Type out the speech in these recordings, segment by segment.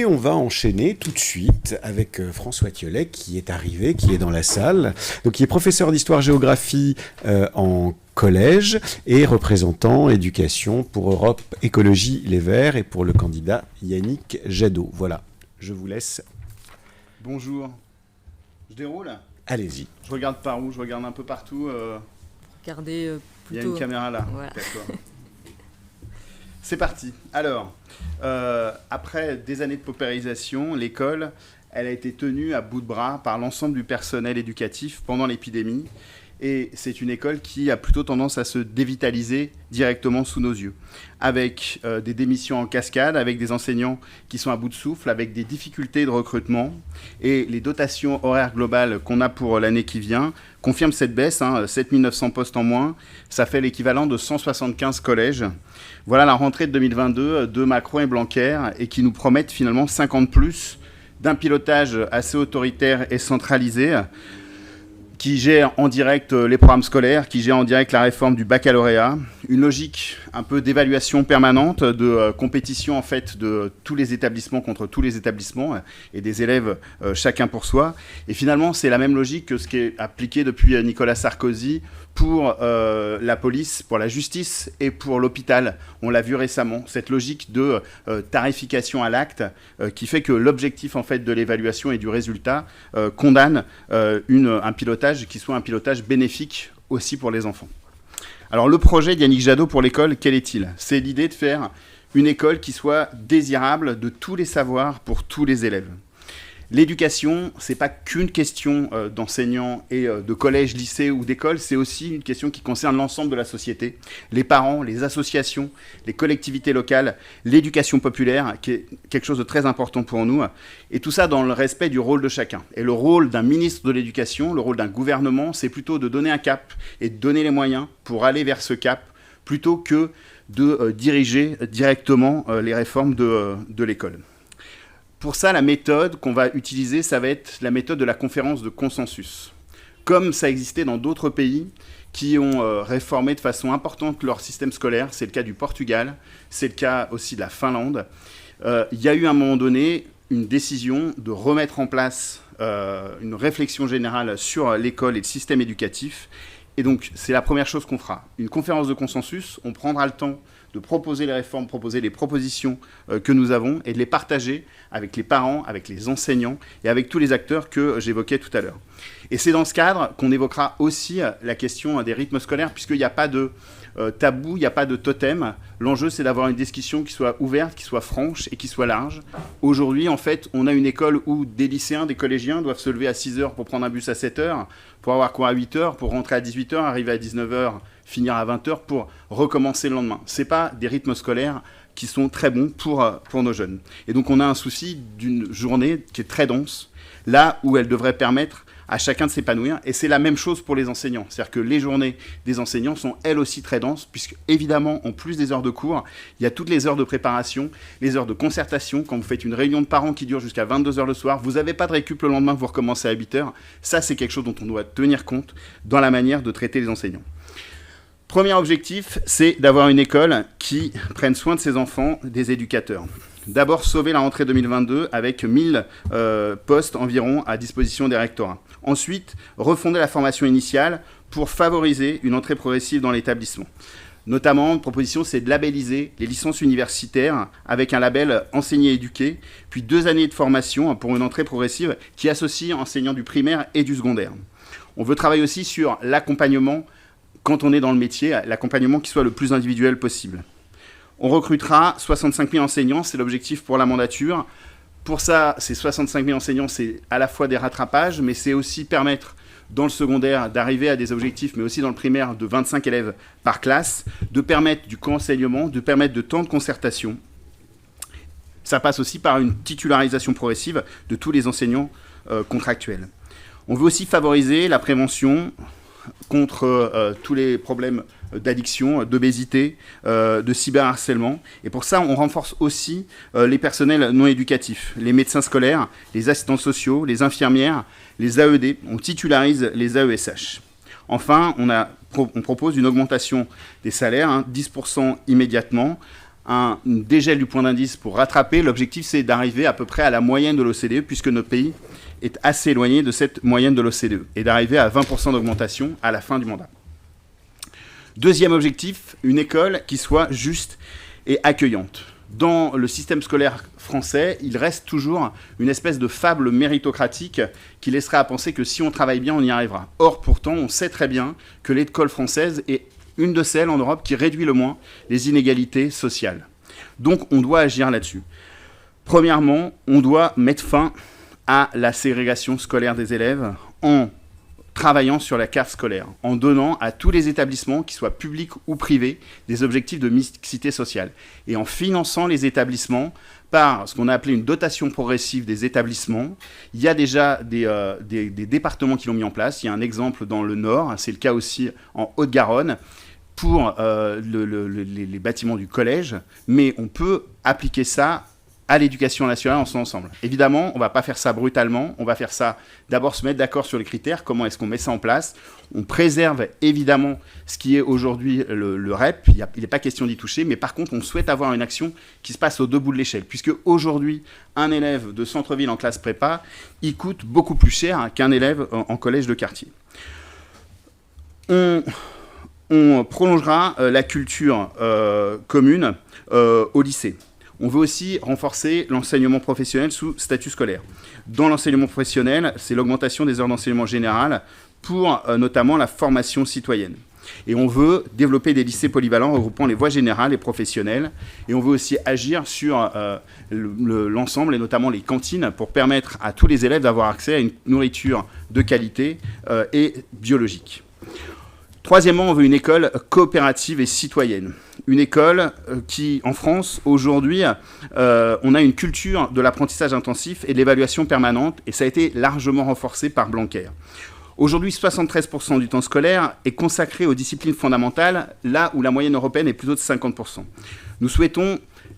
on va enchaîner tout de suite avec François Thiollet qui est arrivé, qui est dans la salle. Donc, il est professeur d'histoire-géographie en collège et représentant éducation pour Europe Écologie Les Verts et pour le candidat Yannick Jadot. Voilà, je vous laisse. Bonjour. Je déroule ? Allez-y. Je regarde par où ? Je regarde un peu partout. Regardez plutôt... Il y a une caméra là. Voilà. D'accord. C'est parti. Alors, après des années de paupérisation, l'école, elle a été tenue à bout de bras par l'ensemble du personnel éducatif pendant l'épidémie. Et c'est une école qui a plutôt tendance à se dévitaliser directement sous nos yeux, avec des démissions en cascade, avec des enseignants qui sont à bout de souffle, avec des difficultés de recrutement. Et les dotations horaires globales qu'on a pour l'année qui vient confirment cette baisse, 7 900 postes en moins. Ça fait l'équivalent de 175 collèges. Voilà la rentrée de 2022 de Macron et Blanquer, et qui nous promettent finalement 50 plus d'un pilotage assez autoritaire et centralisé, qui gère en direct les programmes scolaires, qui gère en direct la réforme du baccalauréat, une logique un peu d'évaluation permanente, de compétition en fait de tous les établissements contre tous les établissements et des élèves chacun pour soi. Et finalement, c'est la même logique que ce qui est appliqué depuis Nicolas Sarkozy pour la police, pour la justice et pour l'hôpital. On l'a vu récemment, cette logique de tarification à l'acte qui fait que l'objectif en fait de l'évaluation et du résultat condamne un pilotage qui soit un pilotage bénéfique aussi pour les enfants. Alors le projet d'Yannick Jadot pour l'école, quel est-il ? C'est l'idée de faire une école qui soit désirable de tous les savoirs pour tous les élèves. L'éducation, ce n'est pas qu'une question d'enseignants et de collège, lycée ou d'école, c'est aussi une question qui concerne l'ensemble de la société, les parents, les associations, les collectivités locales, l'éducation populaire, qui est quelque chose de très important pour nous, et tout ça dans le respect du rôle de chacun. Et le rôle d'un ministre de l'Éducation, le rôle d'un gouvernement, c'est plutôt de donner un cap et de donner les moyens pour aller vers ce cap, plutôt que de diriger directement les réformes de l'école. Pour ça, la méthode qu'on va utiliser, ça va être la méthode de la conférence de consensus. Comme ça existait dans d'autres pays qui ont réformé de façon importante leur système scolaire, c'est le cas du Portugal, c'est le cas aussi de la Finlande, il y a eu à un moment donné une décision de remettre en place une réflexion générale sur l'école et le système éducatif. Et donc, c'est la première chose qu'on fera. Une conférence de consensus, on prendra le temps de proposer les réformes, proposer les propositions que nous avons et de les partager avec les parents, avec les enseignants et avec tous les acteurs que j'évoquais tout à l'heure. Et c'est dans ce cadre qu'on évoquera aussi la question des rythmes scolaires, puisqu'il n'y a pas de tabou, il n'y a pas de totem. L'enjeu, c'est d'avoir une discussion qui soit ouverte, qui soit franche et qui soit large. Aujourd'hui, en fait, on a une école où des lycéens, des collégiens doivent se lever à 6 heures pour prendre un bus à 7 heures, pour avoir cours à 8 heures, pour rentrer à 18 heures, arriver à 19 heures, finir à 20 heures pour recommencer le lendemain. Ce n'est pas des rythmes scolaires qui sont très bons pour nos jeunes. Et donc, on a un souci d'une journée qui est très dense, là où elle devrait permettre à chacun de s'épanouir. Et c'est la même chose pour les enseignants. C'est-à-dire que les journées des enseignants sont elles aussi très denses, puisque évidemment, en plus des heures de cours, il y a toutes les heures de préparation, les heures de concertation. Quand vous faites une réunion de parents qui dure jusqu'à 22 heures le soir, vous n'avez pas de récup le lendemain, vous recommencez à 8 heures. Ça, c'est quelque chose dont on doit tenir compte dans la manière de traiter les enseignants. Premier objectif, c'est d'avoir une école qui prenne soin de ses enfants, des éducateurs. D'abord, sauver la rentrée 2022 avec 1000 postes environ à disposition des rectorats. Ensuite, refonder la formation initiale pour favoriser une entrée progressive dans l'établissement. Notamment, une proposition, c'est de labelliser les licences universitaires avec un label enseigné-éduqué, puis 2 années de formation pour une entrée progressive qui associe enseignants du primaire et du secondaire. On veut travailler aussi sur l'accompagnement quand on est dans le métier, l'accompagnement qui soit le plus individuel possible. On recrutera 65 000 enseignants, c'est l'objectif pour la mandature. Pour ça, ces 65 000 enseignants, c'est à la fois des rattrapages, mais c'est aussi permettre dans le secondaire d'arriver à des objectifs, mais aussi dans le primaire de 25 élèves par classe, de permettre du co-enseignement, de permettre de temps de concertation. Ça passe aussi par une titularisation progressive de tous les enseignants contractuels. On veut aussi favoriser la prévention contre tous les problèmes d'addiction, d'obésité, de cyberharcèlement. Et pour ça, on renforce aussi les personnels non éducatifs, les médecins scolaires, les assistants sociaux, les infirmières, les AED. On titularise les AESH. Enfin, on propose une augmentation des salaires, 10% immédiatement, un dégel du point d'indice pour rattraper. L'objectif, c'est d'arriver à peu près à la moyenne de l'OCDE, puisque notre pays est assez éloigné de cette moyenne de l'OCDE, et d'arriver à 20% d'augmentation à la fin du mandat. Deuxième objectif, une école qui soit juste et accueillante. Dans le système scolaire français, il reste toujours une espèce de fable méritocratique qui laisserait à penser que si on travaille bien, on y arrivera. Or, pourtant, on sait très bien que l'école française est une de celles en Europe qui réduit le moins les inégalités sociales. Donc, on doit agir là-dessus. Premièrement, on doit mettre fin à la ségrégation scolaire des élèves en travaillant sur la carte scolaire, en donnant à tous les établissements, qu'ils soient publics ou privés, des objectifs de mixité sociale, et en finançant les établissements par ce qu'on a appelé une dotation progressive des établissements. Il y a déjà des départements qui l'ont mis en place. Il y a un exemple dans le Nord, c'est le cas aussi en Haute-Garonne, pour les bâtiments du collège, mais on peut appliquer ça à l'éducation nationale en son ensemble. Évidemment, on ne va pas faire ça brutalement, on va faire ça, d'abord se mettre d'accord sur les critères, comment est-ce qu'on met ça en place. On préserve évidemment ce qui est aujourd'hui le REP, il n'est pas question d'y toucher, mais par contre, on souhaite avoir une action qui se passe au deux bouts de l'échelle, puisque aujourd'hui, un élève de centre-ville en classe prépa, il coûte beaucoup plus cher qu'un élève en collège de quartier. On prolongera la culture commune au lycée. On veut aussi renforcer l'enseignement professionnel sous statut scolaire. Dans l'enseignement professionnel, c'est l'augmentation des heures d'enseignement général pour notamment la formation citoyenne. Et on veut développer des lycées polyvalents regroupant les voies générales et professionnelles. Et on veut aussi agir sur l'ensemble, et notamment les cantines, pour permettre à tous les élèves d'avoir accès à une nourriture de qualité et biologique. Troisièmement, on veut une école coopérative et citoyenne. Une école qui, en France, aujourd'hui, on a une culture de l'apprentissage intensif et de l'évaluation permanente, et ça a été largement renforcé par Blanquer. Aujourd'hui, 73% du temps scolaire est consacré aux disciplines fondamentales, là où la moyenne européenne est plutôt de 50%. Nous souhaitons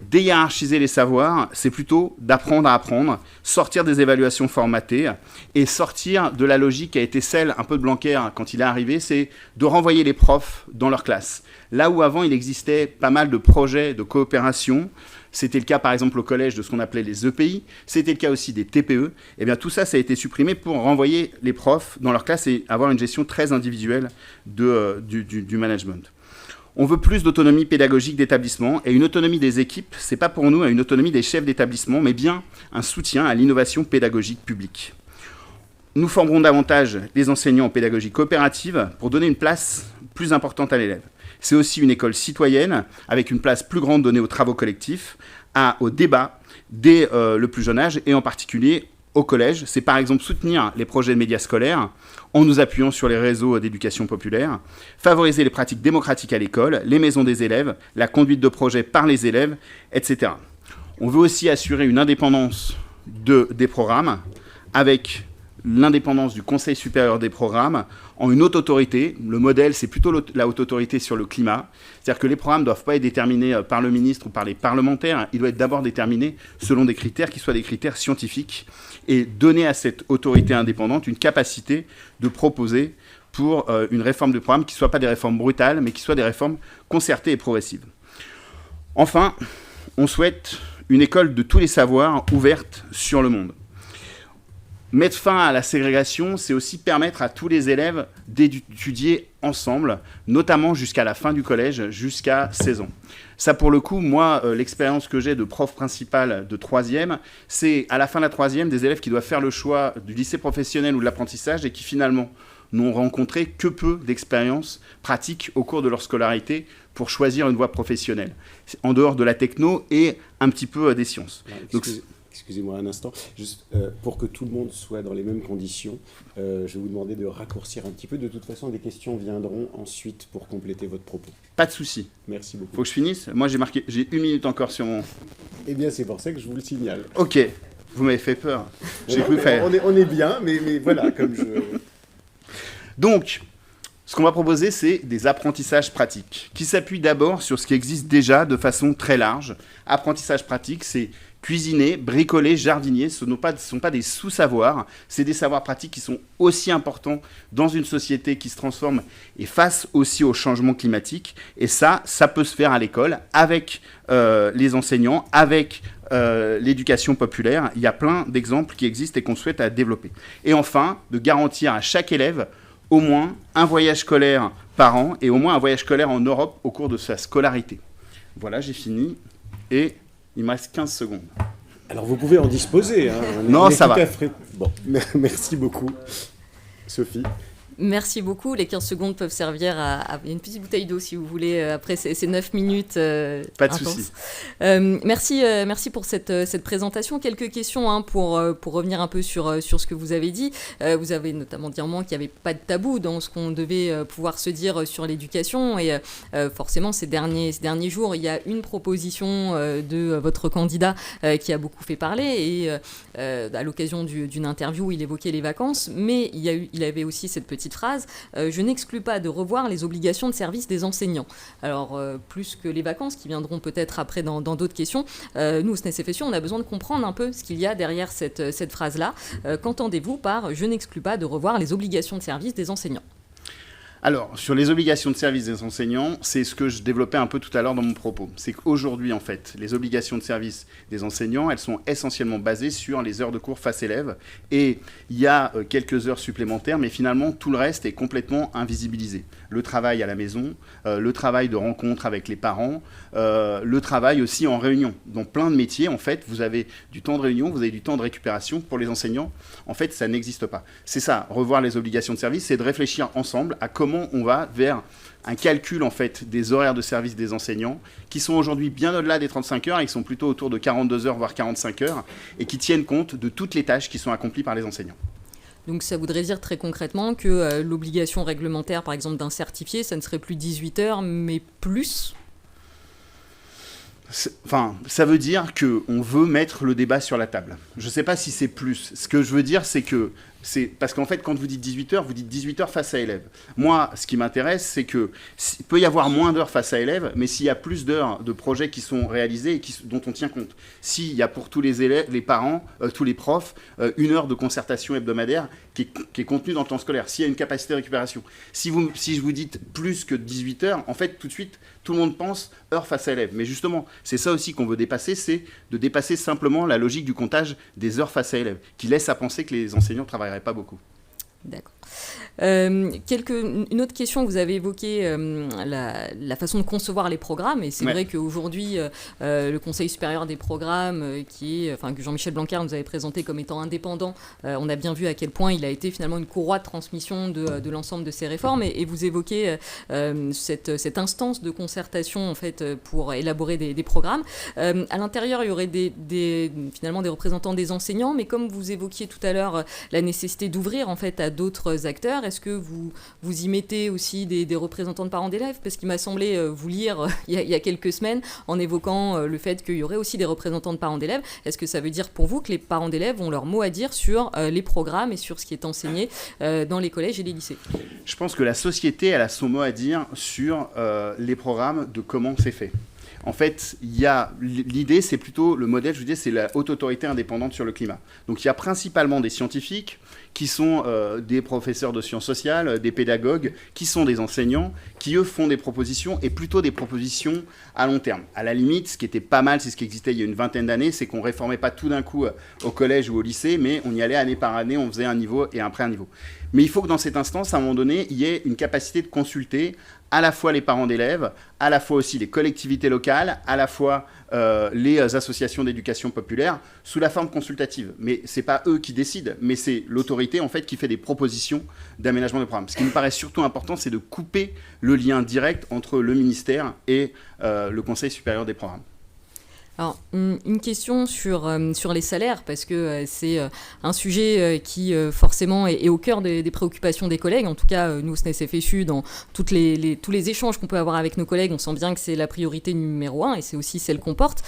déhiérarchiser les savoirs, c'est plutôt d'apprendre à apprendre, sortir des évaluations formatées et sortir de la logique qui a été celle un peu de Blanquer quand il est arrivé, c'est de renvoyer les profs dans leur classe. Là où avant il existait pas mal de projets de coopération, c'était le cas par exemple au collège de ce qu'on appelait les EPI, c'était le cas aussi des TPE, et bien tout ça, ça a été supprimé pour renvoyer les profs dans leur classe et avoir une gestion très individuelle du management. On veut plus d'autonomie pédagogique d'établissement, et une autonomie des équipes, c'est pas pour nous une autonomie des chefs d'établissement, mais bien un soutien à l'innovation pédagogique publique. Nous formerons davantage les enseignants en pédagogie coopérative pour donner une place plus importante à l'élève. C'est aussi une école citoyenne, avec une place plus grande donnée aux travaux collectifs, au débat dès le plus jeune âge, et en particulier au collège. C'est par exemple soutenir les projets de médias scolaires en nous appuyant sur les réseaux d'éducation populaire, favoriser les pratiques démocratiques à l'école, les maisons des élèves, la conduite de projets par les élèves, etc. On veut aussi assurer une indépendance des programmes avec l'indépendance du Conseil supérieur des programmes en une haute autorité. Le modèle, c'est plutôt la haute autorité sur le climat. C'est-à-dire que les programmes ne doivent pas être déterminés par le ministre ou par les parlementaires. Ils doivent être d'abord déterminés selon des critères qui soient des critères scientifiques et donner à cette autorité indépendante une capacité de proposer pour une réforme du programme qui ne soit pas des réformes brutales, mais qui soient des réformes concertées et progressives. Enfin, on souhaite une école de tous les savoirs ouverte sur le monde. Mettre fin à la ségrégation, c'est aussi permettre à tous les élèves d'étudier ensemble, notamment jusqu'à la fin du collège, jusqu'à 16 ans. Ça, pour le coup, moi, l'expérience que j'ai de prof principal de 3e, c'est à la fin de la 3e, des élèves qui doivent faire le choix du lycée professionnel ou de l'apprentissage et qui finalement n'ont rencontré que peu d'expériences pratiques au cours de leur scolarité pour choisir une voie professionnelle, en dehors de la techno et un petit peu des sciences. Donc, excusez-moi un instant, juste pour que tout le monde soit dans les mêmes conditions, je vais vous demander de raccourcir un petit peu. De toute façon, des questions viendront ensuite pour compléter votre propos. Pas de souci. Merci beaucoup. Faut que je finisse. Moi, j'ai 1 minute encore sur mon... Eh bien, c'est pour ça que je vous le signale. Ok, vous m'avez fait peur. J'ai cru faire... On est bien, mais voilà, comme je... Donc, ce qu'on va proposer, c'est des apprentissages pratiques qui s'appuient d'abord sur ce qui existe déjà de façon très large. Apprentissage pratique, c'est Cuisiner, bricoler, jardinier, ce ne sont pas des sous-savoirs, c'est des savoirs pratiques qui sont aussi importants dans une société qui se transforme et face aussi au changement climatique. Et ça peut se faire à l'école avec les enseignants, avec l'éducation populaire. Il y a plein d'exemples qui existent et qu'on souhaite à développer. Et enfin, de garantir à chaque élève au moins un voyage scolaire par an et au moins un voyage scolaire en Europe au cours de sa scolarité. Voilà, j'ai fini et il me reste 15 secondes. Alors vous pouvez en disposer. Hein. Non, ça va. Bon, merci beaucoup, Sophie. Merci beaucoup. Les 15 secondes peuvent servir à une petite bouteille d'eau si vous voulez, après ces 9 minutes Pas de souci. Merci pour cette présentation. Quelques questions pour revenir un peu sur ce que vous avez dit. Vous avez notamment dit qu'il n'y avait pas de tabou dans ce qu'on devait pouvoir se dire sur l'éducation. Et forcément, ces derniers jours, il y a une proposition de votre candidat qui a beaucoup fait parler. Et à l'occasion d'une interview, il évoquait les vacances. Mais il avait aussi cette petite phrase, je n'exclus pas de revoir les obligations de service des enseignants. Alors, plus que les vacances, qui viendront peut-être après dans d'autres questions, nous, au SNES-FSU, on a besoin de comprendre un peu ce qu'il y a derrière cette phrase-là. Qu'entendez-vous par « je n'exclus pas de revoir les obligations de service des enseignants » ? Alors, sur les obligations de service des enseignants, c'est ce que je développais un peu tout à l'heure dans mon propos. C'est qu'aujourd'hui, en fait, les obligations de service des enseignants, elles sont essentiellement basées sur les heures de cours face élève. Et il y a quelques heures supplémentaires, mais finalement, tout le reste est complètement invisibilisé. Le travail à la maison, le travail de rencontre avec les parents, le travail aussi en réunion. Dans plein de métiers, en fait, vous avez du temps de réunion, vous avez du temps de récupération. Pour les enseignants, en fait, ça n'existe pas. C'est ça, revoir les obligations de service, c'est de réfléchir ensemble à comment on va vers un calcul en fait des horaires de service des enseignants qui sont aujourd'hui bien au-delà des 35 heures et qui sont plutôt autour de 42 heures voire 45 heures et qui tiennent compte de toutes les tâches qui sont accomplies par les enseignants. Donc ça voudrait dire très concrètement que l'obligation réglementaire par exemple d'un certifié, ça ne serait plus 18 heures mais plus ? Enfin, ça veut dire qu'on veut mettre le débat sur la table. Je ne sais pas si c'est plus. Ce que je veux dire, c'est que parce qu'en fait, quand vous dites 18 heures, vous dites 18 heures face à élève. Moi, ce qui m'intéresse, c'est qu'il peut y avoir moins d'heures face à élève, mais s'il y a plus d'heures de projets qui sont réalisés et dont on tient compte. S'il y a pour tous les élèves, les parents, tous les profs, 1 heure de concertation hebdomadaire qui est contenue dans le temps scolaire. S'il y a une capacité de récupération. Si je vous dites plus que 18 heures, en fait, tout de suite, tout le monde pense heure face à élève. Mais justement, c'est ça aussi qu'on veut dépasser, c'est de dépasser simplement la logique du comptage des heures face à élève, qui laisse à penser que les enseignants ne travailleraient pas beaucoup. D'accord. Une autre question, vous avez évoqué la façon de concevoir les programmes, et c'est vrai qu'aujourd'hui, le Conseil supérieur des programmes, que Jean-Michel Blanquer nous avait présenté comme étant indépendant, on a bien vu à quel point il a été finalement une courroie de transmission de l'ensemble de ces réformes, et vous évoquez cette instance de concertation en fait, pour élaborer des programmes. À l'intérieur, il y aurait finalement des représentants des enseignants, mais comme vous évoquiez tout à l'heure la nécessité d'ouvrir en fait à d'autres acteurs, est-ce que vous y mettez aussi des représentants de parents d'élèves ? Parce qu'il m'a semblé vous lire il y a quelques semaines en évoquant le fait qu'il y aurait aussi des représentants de parents d'élèves. Est-ce que ça veut dire pour vous que les parents d'élèves ont leur mot à dire sur les programmes et sur ce qui est enseigné dans les collèges et les lycées ? Je pense que la société, elle a son mot à dire sur les programmes, de comment c'est fait. En fait, l'idée, c'est plutôt le modèle, je vous dis, c'est la haute autorité indépendante sur le climat. Donc il y a principalement des scientifiques qui sont des professeurs de sciences sociales, des pédagogues, qui sont des enseignants, qui eux font des propositions, et plutôt des propositions à long terme. À la limite, ce qui était pas mal, c'est ce qui existait il y a une vingtaine d'années, c'est qu'on ne réformait pas tout d'un coup au collège ou au lycée, mais on y allait année par année, on faisait un niveau et après un niveau. Mais il faut que dans cette instance, à un moment donné, il y ait une capacité de consulter à la fois les parents d'élèves, à la fois aussi les collectivités locales, à la fois les associations d'éducation populaire, sous la forme consultative. Mais ce n'est pas eux qui décident, mais c'est l'autorité en fait, qui fait des propositions d'aménagement de programme. Ce qui me paraît surtout important, c'est de couper le lien direct entre le ministère et le Conseil supérieur des programmes. Alors, une question sur les salaires, parce que c'est un sujet qui forcément est au cœur des préoccupations des collègues. En tout cas, nous, au SNES-FSU, dans tous les échanges qu'on peut avoir avec nos collègues, on sent bien que c'est la priorité numéro 1 et c'est aussi celle qu'on porte.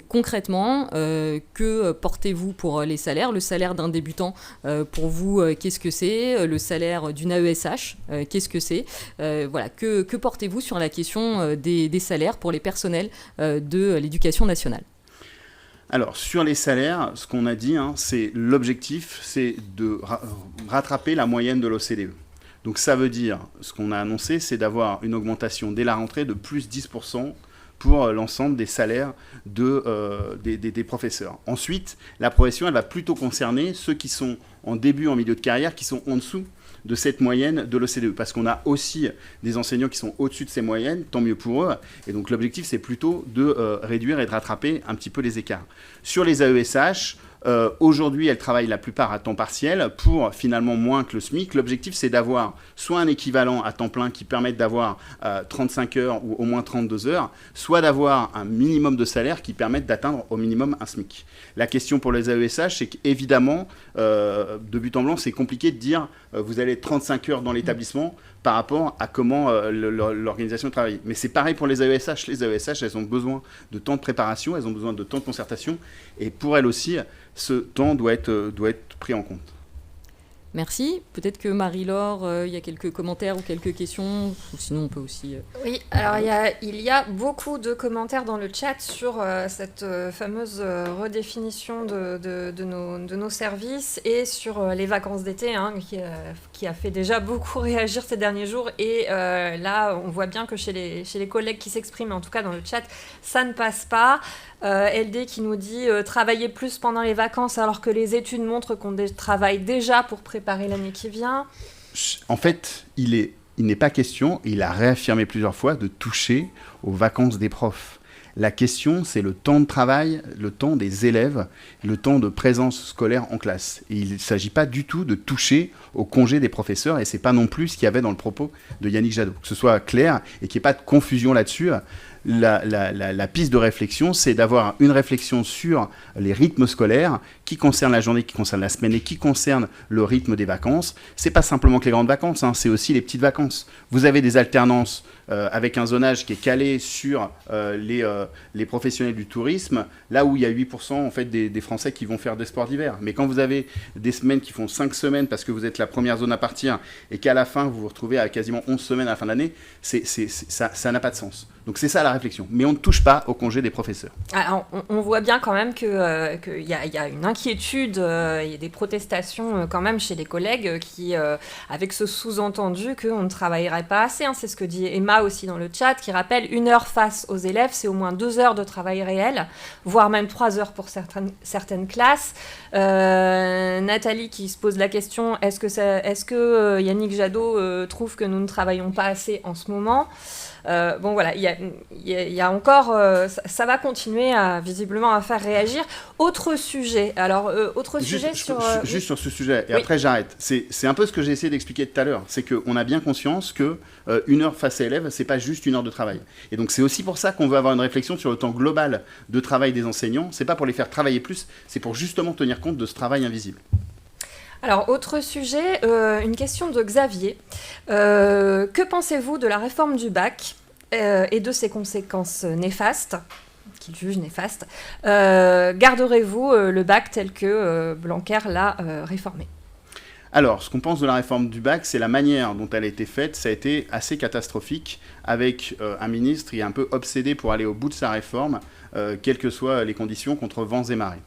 Concrètement, que portez-vous pour les salaires ? Le salaire d'un débutant, pour vous, qu'est-ce que c'est ? Le salaire d'une AESH, qu'est-ce que c'est ? Voilà, que portez-vous sur la question des salaires pour les personnels de l'éducation nationale ? Alors, sur les salaires, ce qu'on a dit, c'est l'objectif, c'est de rattraper la moyenne de l'OCDE. Donc ça veut dire, ce qu'on a annoncé, c'est d'avoir une augmentation dès la rentrée de plus 10% pour l'ensemble des salaires des professeurs. Ensuite, la progression, elle va plutôt concerner ceux qui sont en début, en milieu de carrière, qui sont en dessous de cette moyenne de l'OCDE. Parce qu'on a aussi des enseignants qui sont au-dessus de ces moyennes, tant mieux pour eux. Et donc l'objectif, c'est plutôt de réduire et de rattraper un petit peu les écarts. Sur les AESH, aujourd'hui, elles travaillent la plupart à temps partiel pour finalement moins que le SMIC. L'objectif, c'est d'avoir soit un équivalent à temps plein qui permette d'avoir 35 heures ou au moins 32 heures, soit d'avoir un minimum de salaire qui permette d'atteindre au minimum un SMIC. La question pour les AESH, c'est qu'évidemment, de but en blanc, c'est compliqué de dire vous allez 35 heures dans l'établissement par rapport à comment l'organisation travaille. Mais c'est pareil pour les AESH. Les AESH, elles ont besoin de temps de préparation, elles ont besoin de temps de concertation, et pour elles aussi, ce temps doit être pris en compte. Merci. Peut-être que Marie-Laure, il y a quelques commentaires ou quelques questions, ou sinon on peut aussi... Oui, alors il y a beaucoup de commentaires dans le chat sur cette fameuse redéfinition de nos services et sur les vacances d'été, qui a fait déjà beaucoup réagir ces derniers jours. Et là, on voit bien que chez les collègues qui s'expriment, en tout cas dans le chat, ça ne passe pas. LD qui nous dit travailler plus pendant les vacances alors que les études montrent qu'on travaille déjà pour préparer l'année qui vient. En fait, il n'est pas question, et il a réaffirmé plusieurs fois, de toucher aux vacances des profs. La question, c'est le temps de travail, le temps des élèves, le temps de présence scolaire en classe. Et il ne s'agit pas du tout de toucher au congé des professeurs, et ce n'est pas non plus ce qu'il y avait dans le propos de Yannick Jadot. Que ce soit clair et qu'il n'y ait pas de confusion là-dessus. La piste de réflexion, c'est d'avoir une réflexion sur les rythmes scolaires qui concernent la journée, qui concernent la semaine et qui concernent le rythme des vacances. C'est pas simplement que les grandes vacances, c'est aussi les petites vacances. Vous avez des alternances avec un zonage qui est calé sur les professionnels du tourisme, là où il y a 8% en fait, des Français qui vont faire des sports d'hiver. Mais quand vous avez des semaines qui font 5 semaines parce que vous êtes la première zone à partir et qu'à la fin, vous vous retrouvez à quasiment 11 semaines à la fin de l'année, ça n'a pas de sens. Donc c'est ça la réflexion. Mais on ne touche pas au congé des professeurs. Alors, on voit bien quand même qu'il y a une inquiétude, il y a des protestations quand même chez les collègues qui, avec ce sous-entendu qu'on ne travaillerait pas assez. C'est ce que dit Emma aussi dans le chat, qui rappelle 1 heure face aux élèves, c'est au moins 2 heures de travail réel, voire même 3 heures pour certaines classes. Nathalie qui se pose la question, est-ce que Yannick Jadot trouve que nous ne travaillons pas assez en ce moment ? Bon voilà, il y a encore, ça va continuer visiblement à faire réagir. Autre sujet, alors Juste sur ce sujet, et oui. Après j'arrête. C'est un peu ce que j'ai essayé d'expliquer tout à l'heure, c'est qu'on a bien conscience que 1 heure face à élèves, c'est pas juste 1 heure de travail. Et donc c'est aussi pour ça qu'on veut avoir une réflexion sur le temps global de travail des enseignants. C'est pas pour les faire travailler plus, c'est pour justement tenir compte de ce travail invisible. Alors, autre sujet, une question de Xavier. Que pensez-vous de la réforme du bac et de ses conséquences néfastes, qu'il juge néfastes? Garderez-vous le bac tel que Blanquer l'a réformé? Alors, ce qu'on pense de la réforme du bac, c'est la manière dont elle a été faite. Ça a été assez catastrophique, avec un ministre qui est un peu obsédé pour aller au bout de sa réforme, quelles que soient les conditions, contre vents et marées.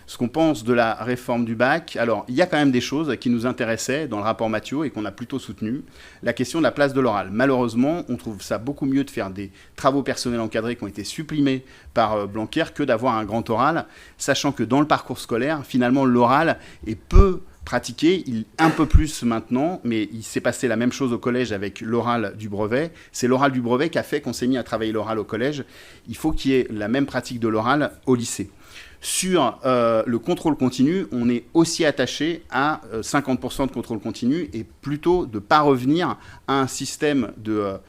Ce qu'on pense de la réforme du bac, alors il y a quand même des choses qui nous intéressaient dans le rapport Mathiot et qu'on a plutôt soutenu. La question de la place de l'oral. Malheureusement, on trouve ça beaucoup mieux de faire des travaux personnels encadrés qui ont été supprimés par Blanquer que d'avoir un grand oral, sachant que dans le parcours scolaire, finalement, l'oral est peu pratiqué, un peu plus maintenant, mais il s'est passé la même chose au collège avec l'oral du brevet. C'est l'oral du brevet qui a fait qu'on s'est mis à travailler l'oral au collège. Il faut qu'il y ait la même pratique de l'oral au lycée. Sur le contrôle continu, on est aussi attaché à 50% de contrôle continu et plutôt de ne pas revenir à un système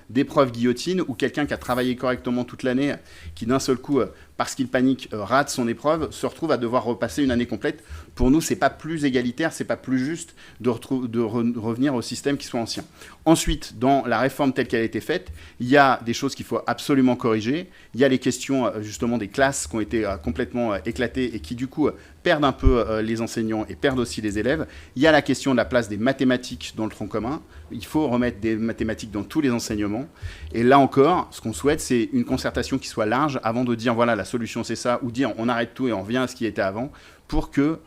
d'épreuve guillotine où quelqu'un qui a travaillé correctement toute l'année, qui d'un seul coup, parce qu'il panique, rate son épreuve, se retrouve à devoir repasser une année complète. Pour nous, ce n'est pas plus égalitaire, ce n'est pas plus juste de revenir au système qui soit ancien. Ensuite, dans la réforme telle qu'elle a été faite, il y a des choses qu'il faut absolument corriger. Il y a les questions justement des classes qui ont été complètement éclatées et qui du coup perdent un peu les enseignants et perdent aussi les élèves. Il y a la question de la place des mathématiques dans le tronc commun. Il faut remettre des mathématiques dans tous les enseignements. Et là encore, ce qu'on souhaite, c'est une concertation qui soit large avant de dire, voilà, la solution c'est ça, ou dire on arrête tout et on revient à ce qui était avant, pour que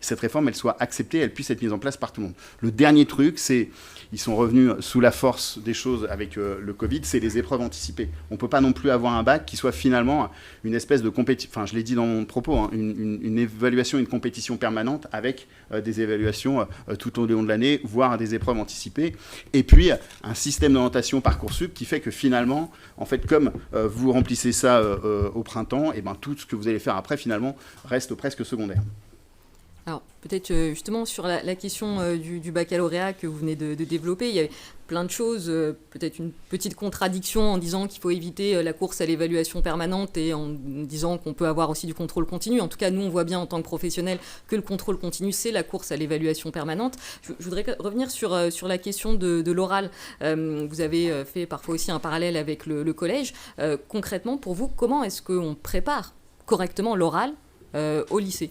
cette réforme elle soit acceptée, elle puisse être mise en place par tout le monde. Le dernier truc, c'est, ils sont revenus sous la force des choses avec le Covid, c'est les épreuves anticipées. On ne peut pas non plus avoir un bac qui soit finalement une espèce de compétition, enfin je l'ai dit dans mon propos, hein, une évaluation, une compétition permanente avec des évaluations tout au long de l'année, voire des épreuves anticipées. Et puis un système d'orientation Parcoursup qui fait que finalement, en fait, comme vous remplissez ça au printemps, et ben tout ce que vous allez faire après finalement reste presque secondaire. Alors, peut-être justement sur la question du baccalauréat que vous venez de développer, il y a plein de choses, peut-être une petite contradiction en disant qu'il faut éviter la course à l'évaluation permanente et en disant qu'on peut avoir aussi du contrôle continu. En tout cas, nous, on voit bien en tant que professionnels que le contrôle continu, c'est la course à l'évaluation permanente. Je voudrais revenir sur la question de l'oral. Vous avez fait parfois aussi un parallèle avec le collège. Concrètement, pour vous, comment est-ce qu'on prépare correctement l'oral au lycée ?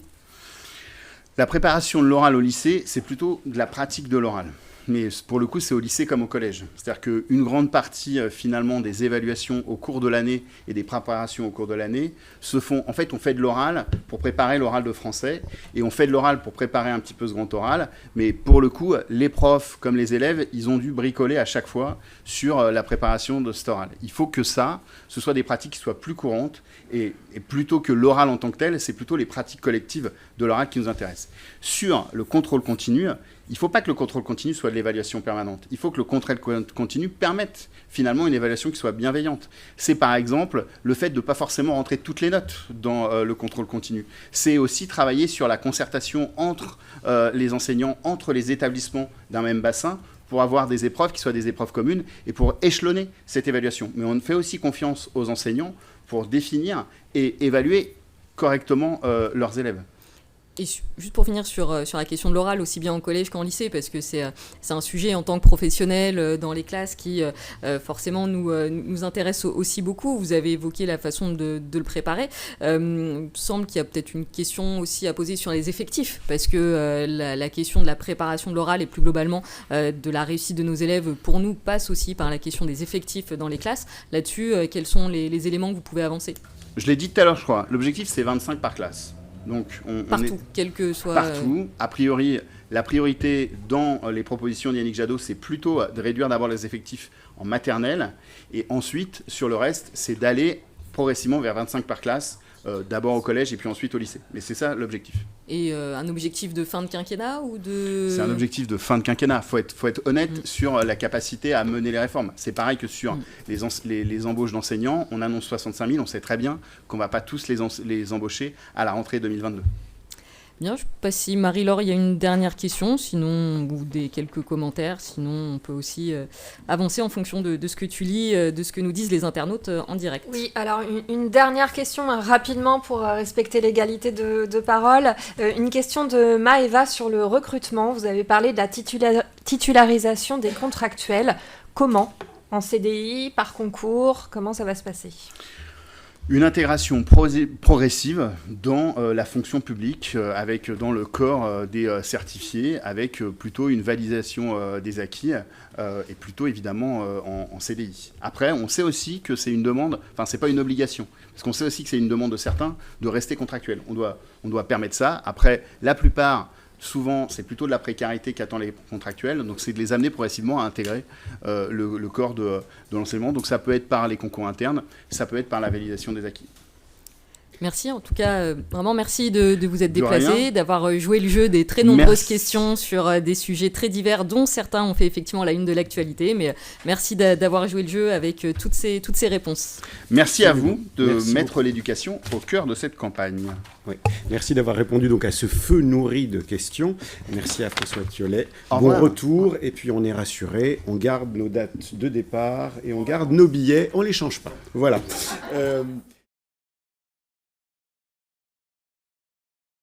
La préparation de l'oral au lycée, c'est plutôt de la pratique de l'oral. Mais pour le coup, c'est au lycée comme au collège. C'est-à-dire qu'une grande partie, finalement, des évaluations au cours de l'année et des préparations au cours de l'année se font... En fait, on fait de l'oral pour préparer l'oral de français et on fait de l'oral pour préparer un petit peu ce grand oral. Mais pour le coup, les profs comme les élèves, ils ont dû bricoler à chaque fois sur la préparation de cet oral. Il faut que ce soit des pratiques qui soient plus courantes et plutôt que l'oral en tant que tel, c'est plutôt les pratiques collectives de l'oral qui nous intéressent. Sur le contrôle continu, il ne faut pas que le contrôle continu soit de l'évaluation permanente. Il faut que le contrôle continu permette finalement une évaluation qui soit bienveillante. C'est par exemple le fait de ne pas forcément rentrer toutes les notes dans le contrôle continu. C'est aussi travailler sur la concertation entre les enseignants, entre les établissements d'un même bassin, pour avoir des épreuves qui soient des épreuves communes et pour échelonner cette évaluation. Mais on fait aussi confiance aux enseignants pour définir et évaluer correctement leurs élèves. Et juste pour finir sur la question de l'oral, aussi bien en collège qu'en lycée, parce que c'est un sujet en tant que professionnel dans les classes qui forcément nous intéresse aussi beaucoup. Vous avez évoqué la façon de le préparer. Il me semble qu'il y a peut-être une question aussi à poser sur les effectifs, parce que la question de la préparation de l'oral et plus globalement de la réussite de nos élèves, pour nous, passe aussi par la question des effectifs dans les classes. Là-dessus, quels sont les éléments que vous pouvez avancer ? Je l'ai dit tout à l'heure, je crois. L'objectif, c'est 25 par classe. Donc, partout, quel que soit... Partout. A priori, la priorité dans les propositions d'Yannick Jadot, c'est plutôt de réduire d'abord les effectifs en maternelle. Et ensuite, sur le reste, c'est d'aller progressivement vers 25 par classe, d'abord au collège et puis ensuite au lycée. Mais c'est ça l'objectif. Et un objectif de fin de quinquennat ou de... C'est un objectif de fin de quinquennat. Faut être honnête sur la capacité à mener les réformes. C'est pareil que sur les embauches d'enseignants. On annonce 65 000, on sait très bien qu'on ne va pas tous les embaucher à la rentrée 2022. Bien, je ne sais pas si Marie-Laure, il y a une dernière question, sinon, ou quelques commentaires, sinon on peut aussi avancer en fonction de ce que tu lis, de ce que nous disent les internautes en direct. Oui, alors une dernière question rapidement pour respecter l'égalité de parole. Une question de Maëva sur le recrutement. Vous avez parlé de la titularisation des contractuels. Comment ? En CDI, par concours ? Comment ça va se passer ? Une intégration progressive dans la fonction publique, avec dans le corps des certifiés, avec plutôt une validation des acquis et plutôt évidemment en CDI. Après, on sait aussi que c'est une demande, enfin c'est pas une obligation, parce qu'on sait aussi que c'est une demande de certains de rester contractuels. On doit permettre ça. Après, la plupart... Souvent, c'est plutôt de la précarité qu'attendent les contractuels. Donc, c'est de les amener progressivement à intégrer le corps de l'enseignement. Donc, ça peut être par les concours internes, ça peut être par la validation des acquis. Merci, en tout cas, vraiment merci de vous être déplacé, d'avoir joué le jeu des très nombreuses questions sur des sujets très divers, dont certains ont fait effectivement la une de l'actualité. Mais merci d'avoir joué le jeu avec toutes ces réponses. Merci à vous de mettre l'éducation au cœur de cette campagne. Oui. Merci d'avoir répondu donc à ce feu nourri de questions. Merci à François Thiollet. Bon retour, et puis on est rassuré, on garde nos dates de départ et on garde nos billets, on ne les change pas. Voilà.